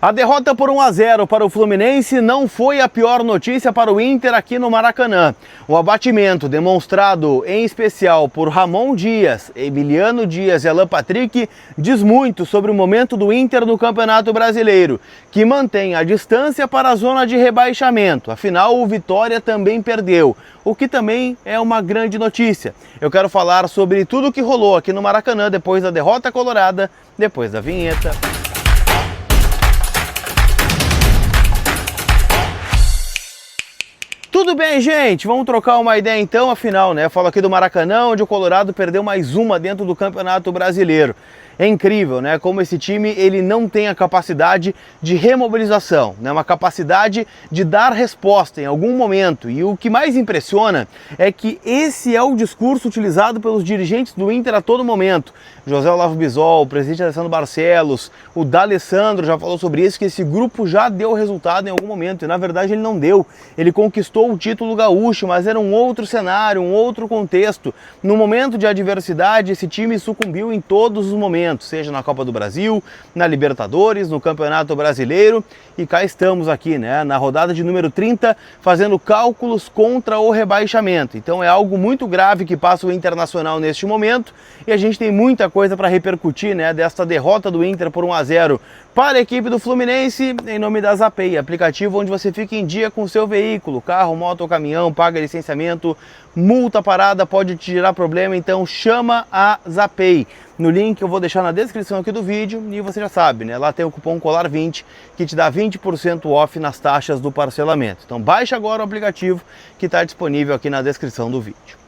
A derrota por 1-0 para o Fluminense não foi a pior notícia para o Inter aqui no Maracanã. O abatimento demonstrado em especial por Ramon Dias, Emiliano Dias e Alan Patrick diz muito sobre o momento do Inter no Campeonato Brasileiro, que mantém a distância para a zona de rebaixamento. Afinal, o Vitória também perdeu, o que também é uma grande notícia. Eu quero falar sobre tudo o que rolou aqui no Maracanã depois da derrota colorada, depois da vinheta. Tudo bem, gente? Vamos trocar uma ideia então, afinal, né? Eu falo aqui do Maracanã, onde o Colorado perdeu mais uma dentro do Campeonato Brasileiro. É incrível, né? Como esse time ele não tem a capacidade de remobilização, né? Uma capacidade de dar resposta em algum momento. E o que mais impressiona é que esse é o discurso utilizado pelos dirigentes do Inter a todo momento. José Olavo Bisol, o presidente Alessandro Barcelos, o D'Alessandro já falou sobre isso, que esse grupo já deu resultado em algum momento. E na verdade ele não deu. Ele conquistou o título gaúcho, mas era um outro cenário, um outro contexto. No momento de adversidade, esse time sucumbiu em todos os momentos, seja na Copa do Brasil, na Libertadores, no Campeonato Brasileiro, e cá estamos aqui, né, na rodada de número 30, fazendo cálculos contra o rebaixamento. Então é algo muito grave que passa o Internacional neste momento, e a gente tem muita coisa para repercutir, né, desta derrota do Inter por 1-0 para a equipe do Fluminense, em nome da Zapay, aplicativo onde você fica em dia com o seu veículo, carro, moto ou caminhão, paga licenciamento, multa parada, pode te gerar problema, então chama a Zapay. No link eu vou deixar na descrição aqui do vídeo e você já sabe, né? Lá tem o cupom COLAR20 que te dá 20% off nas taxas do parcelamento. Então baixa agora o aplicativo que está disponível aqui na descrição do vídeo.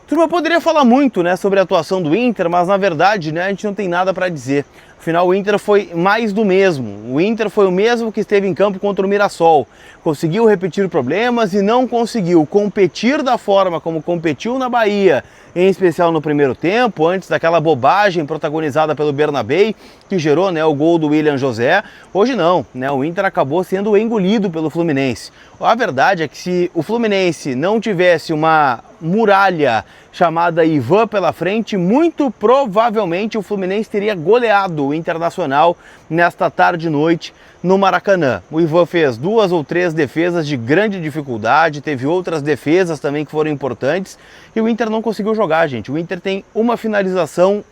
Turma, eu poderia falar muito, né, sobre a atuação do Inter, mas na verdade, né, a gente não tem nada para dizer. Afinal, o Inter foi mais do mesmo. O Inter foi o mesmo que esteve em campo contra o Mirassol. Conseguiu repetir problemas e não conseguiu competir da forma como competiu na Bahia, em especial no primeiro tempo, antes daquela bobagem protagonizada pelo Bernabéi, que gerou, né, o gol do William José. Hoje não, né, o Inter acabou sendo engolido pelo Fluminense. A verdade é que se o Fluminense não tivesse uma muralha chamada Ivan pela frente, muito provavelmente o Fluminense teria goleado o Internacional nesta tarde e noite no Maracanã. O Ivan fez 2 ou 3 defesas de grande dificuldade, teve outras defesas também que foram importantes e o Inter não conseguiu jogar, gente. O Inter tem uma finalização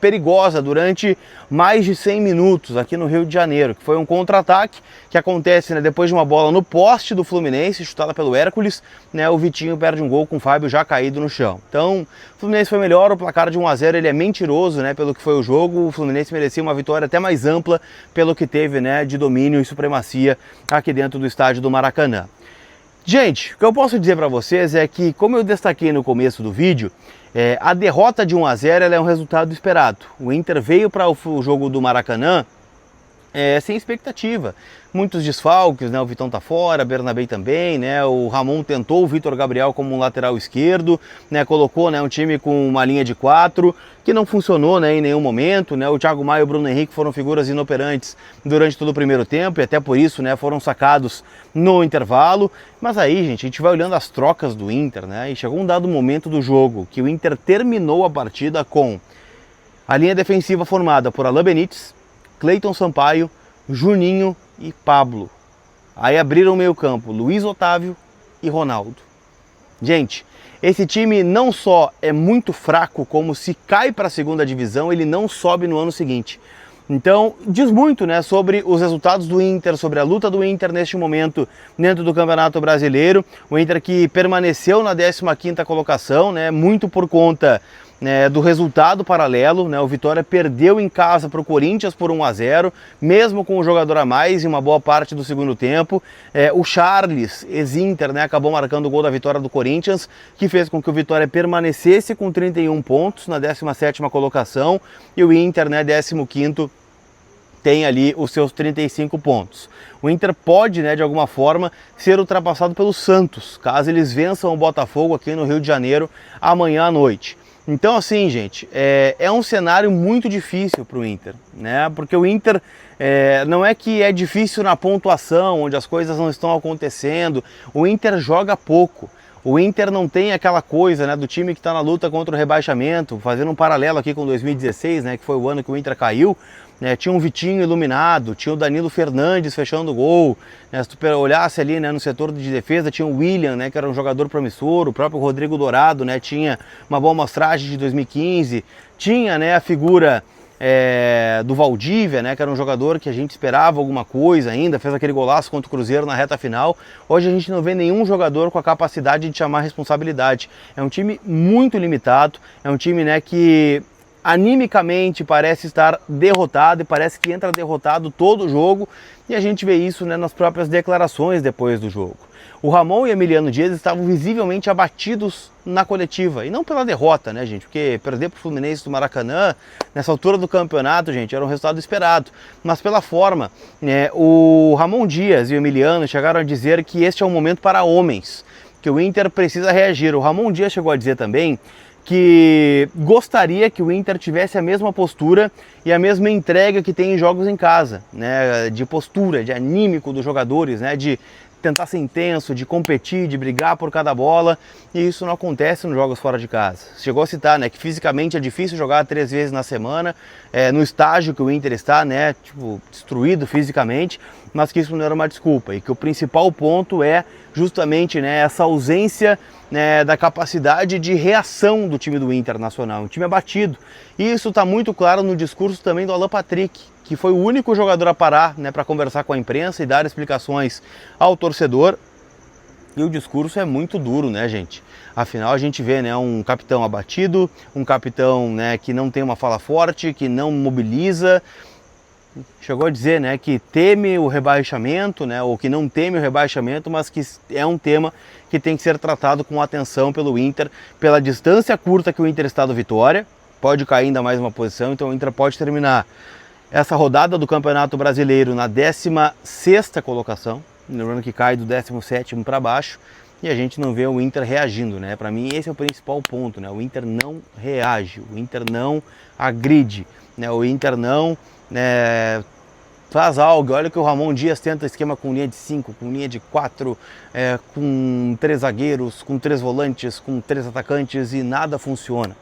perigosa durante mais de 100 minutos aqui no Rio de Janeiro, que foi um contra-ataque que acontece, né, depois de uma bola no poste do Fluminense, chutada pelo Hércules, né, o Vitinho perde um gol com o Fábio já caído no chão. Então, o Fluminense foi melhor, o placar de 1-0 ele é mentiroso, né, pelo que foi o jogo. O Fluminense merecia uma vitória até mais ampla pelo que teve, né, de domínio e supremacia aqui dentro do estádio do Maracanã. Gente, o que eu posso dizer para vocês é que, como eu destaquei no começo do vídeo, a derrota de 1-0 ela é um resultado esperado. O Inter veio para o jogo do Maracanã sem expectativa. Muitos desfalques, né? O Vitão tá fora, Bernabéi também, né? O Ramon tentou o Vitor Gabriel como um lateral esquerdo, né? Colocou, né, um time com uma linha de 4, que não funcionou, né, em nenhum momento, né? O Thiago Maia e o Bruno Henrique foram figuras inoperantes durante todo o primeiro tempo e até por isso, né, foram sacados no intervalo. Mas aí, gente, a gente vai olhando as trocas do Inter, né? E chegou um dado momento do jogo que o Inter terminou a partida com a linha defensiva formada por Alan Benítez, Cleiton Sampaio, Juninho e Pablo. Aí abriram o meio-campo Luiz Otávio e Ronaldo. Gente, esse time não só é muito fraco, como se cai para a segunda divisão, ele não sobe no ano seguinte. Então, diz muito, né, sobre os resultados do Inter, sobre a luta do Inter neste momento dentro do Campeonato Brasileiro. O Inter que permaneceu na 15ª colocação, né, muito por conta do resultado paralelo, né? O Vitória perdeu em casa para o Corinthians por 1-0, mesmo com um jogador a mais em uma boa parte do segundo tempo. O Charles, ex-Inter, né, acabou marcando o gol da vitória do Corinthians, que fez com que o Vitória permanecesse com 31 pontos na 17ª colocação e o Inter, né, 15º, tem ali os seus 35 pontos. O Inter pode, né, de alguma forma, ser ultrapassado pelo Santos, caso eles vençam o Botafogo aqui no Rio de Janeiro amanhã à noite. Então, assim, gente, é um cenário muito difícil para o Inter, né? Porque o Inter não é que é difícil na pontuação, onde as coisas não estão acontecendo. O Inter joga pouco. O Inter não tem aquela coisa, né, do time que está na luta contra o rebaixamento, fazendo um paralelo aqui com 2016, né, que foi o ano que o Inter caiu, né, tinha um Vitinho iluminado, tinha o Danilo Fernandes fechando o gol, né, se tu olhasse ali, né, no setor de defesa tinha o William, né, que era um jogador promissor, o próprio Rodrigo Dourado, né, tinha uma boa amostragem de 2015, tinha, né, a figura do Valdívia, né, que era um jogador que a gente esperava alguma coisa ainda, fez aquele golaço contra o Cruzeiro na reta final. Hoje a gente não vê nenhum jogador com a capacidade de chamar responsabilidade. É um time muito limitado, é um time, né, que animicamente parece estar derrotado e parece que entra derrotado todo o jogo, e a gente vê isso, né, nas próprias declarações depois do jogo. O Ramon e Emiliano Dias estavam visivelmente abatidos na coletiva, e não pela derrota, né, gente, porque perder para o Fluminense do Maracanã, nessa altura do campeonato, gente, era um resultado esperado, mas pela forma, né, o Ramon Dias e o Emiliano chegaram a dizer que este é um momento para homens, que o Inter precisa reagir. O Ramon Dias chegou a dizer também que gostaria que o Inter tivesse a mesma postura e a mesma entrega que tem em jogos em casa, né, de postura, de anímico dos jogadores, né, de tentar ser intenso, de competir, de brigar por cada bola, e isso não acontece nos jogos fora de casa. Chegou a citar, né, que fisicamente é difícil jogar 3 vezes na semana, no estágio que o Inter está, né, tipo, destruído fisicamente, mas que isso não era uma desculpa, e que o principal ponto é justamente, né, essa ausência, né, da capacidade de reação do time do Internacional, um time abatido. E isso está muito claro no discurso também do Alan Patrick, que foi o único jogador a parar, né, para conversar com a imprensa e dar explicações ao torcedor. E o discurso é muito duro, né, gente? Afinal, a gente vê, né, um capitão abatido, um capitão, né, que não tem uma fala forte, que não mobiliza. Chegou a dizer, né, que teme o rebaixamento, né, ou que não teme o rebaixamento, mas que é um tema que tem que ser tratado com atenção pelo Inter, pela distância curta que o Inter está do Vitória. Pode cair ainda mais uma posição, então o Inter pode terminar essa rodada do Campeonato Brasileiro na 16ª colocação, lembrando que cai do 17º para baixo, e a gente não vê o Inter reagindo, né? Para mim esse é o principal ponto, né? O Inter não reage, o Inter não agride, né? O Inter não faz algo. Olha que o Ramon Dias tenta esquema com linha de 5, com linha de 4, com 3 zagueiros, com 3 volantes, com 3 atacantes, e nada funciona.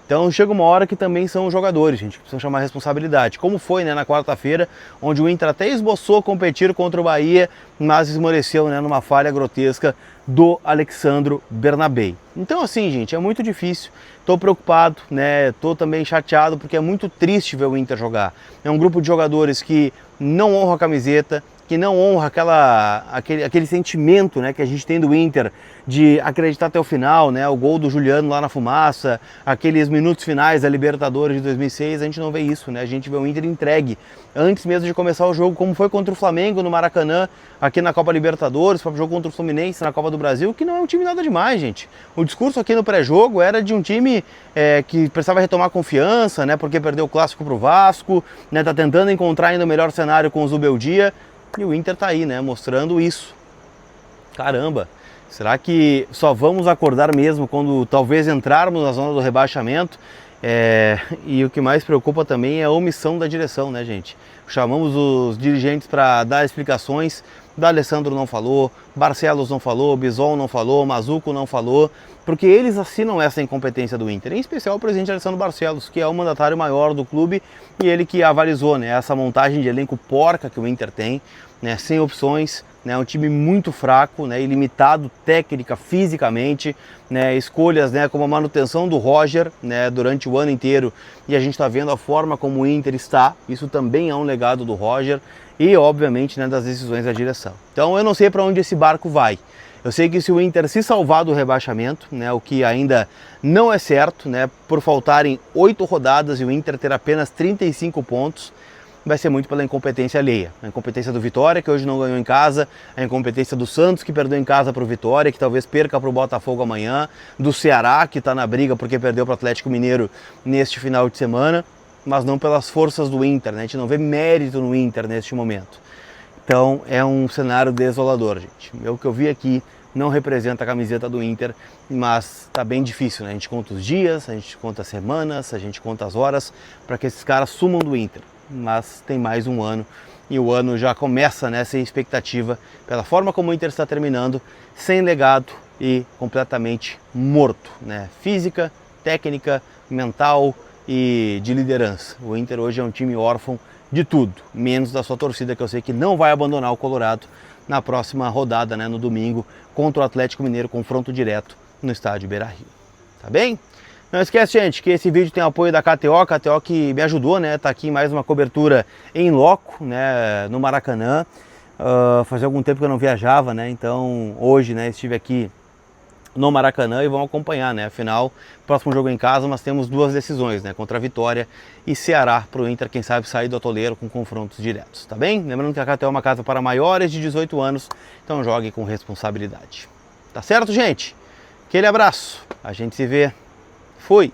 Então chega uma hora que também são os jogadores, gente, que precisam chamar a responsabilidade. Como foi, né, na quarta-feira, onde o Inter até esboçou competir contra o Bahia, mas esmoreceu, né, numa falha grotesca do Alexandro Bernabei. Então assim, gente, é muito difícil. Tô preocupado, né, tô também chateado, porque é muito triste ver o Inter jogar. É um grupo de jogadores que não honra a camiseta, que não honra aquele sentimento, né, que a gente tem do Inter de acreditar até o final, né, o gol do Juliano lá na Fumaça, aqueles minutos finais da Libertadores de 2006, a gente não vê isso, né, a gente vê o Inter entregue antes mesmo de começar o jogo, como foi contra o Flamengo no Maracanã, aqui na Copa Libertadores, foi o jogo contra o Fluminense na Copa do Brasil, que não é um time nada demais, gente. O discurso aqui no pré-jogo era de um time que precisava retomar confiança, né, porque perdeu o clássico pro Vasco, né, tá tentando encontrar ainda o melhor cenário com o Zubeldia. E o Inter tá aí, né, mostrando isso. Caramba, será que só vamos acordar mesmo quando talvez entrarmos na zona do rebaixamento? E o que mais preocupa também é a omissão da direção, né, gente? Chamamos os dirigentes para dar explicações, D'Alessandro não falou, Barcelos não falou, Bison não falou, Mazuco não falou, porque eles assinam essa incompetência do Inter, em especial o presidente Alessandro Barcelos, que é o mandatário maior do clube e ele que avalizou, né, essa montagem de elenco porca que o Inter tem, né, sem opções, né, um time muito fraco, né, ilimitado técnica, fisicamente, né, escolhas, né, como a manutenção do Roger, né, durante o ano inteiro, e a gente está vendo a forma como o Inter está, isso também é um legado do Roger, e obviamente, né, das decisões da direção. Então eu não sei para onde esse barco vai. Eu sei que se o Inter se salvar do rebaixamento, né, o que ainda não é certo, né, por faltarem 8 rodadas e o Inter ter apenas 35 pontos, vai ser muito pela incompetência alheia. A incompetência do Vitória, que hoje não ganhou em casa, a incompetência do Santos, que perdeu em casa para o Vitória, que talvez perca para o Botafogo amanhã, do Ceará, que está na briga porque perdeu para o Atlético Mineiro neste final de semana, mas não pelas forças do Inter, né? A gente não vê mérito no Inter neste momento. Então é um cenário desolador, gente. O que eu vi aqui não representa a camiseta do Inter, mas tá bem difícil, né? A gente conta os dias, a gente conta as semanas, a gente conta as horas para que esses caras sumam do Inter. Mas tem mais um ano e o ano já começa, né, sem expectativa, pela forma como o Inter está terminando, sem legado, e completamente morto, né? Física, técnica, mental e de liderança. O Inter hoje é um time órfão de tudo, menos da sua torcida, que eu sei que não vai abandonar o Colorado na próxima rodada, né, no domingo, contra o Atlético Mineiro, confronto direto no estádio Beira-Rio. Tá bem? Não esquece, gente, que esse vídeo tem apoio da KTO, a KTO que me ajudou, né, tá aqui mais uma cobertura em loco, né, no Maracanã. Fazia algum tempo que eu não viajava, né, então hoje, né, estive aqui no Maracanã e vamos acompanhar, né? Afinal, próximo jogo em casa, nós temos duas decisões, né? Contra a Vitória e Ceará, para o Inter, quem sabe, sair do atoleiro com confrontos diretos, tá bem? Lembrando que a KTO é uma casa para maiores de 18 anos, então jogue com responsabilidade. Tá certo, gente? Aquele abraço, a gente se vê. Fui!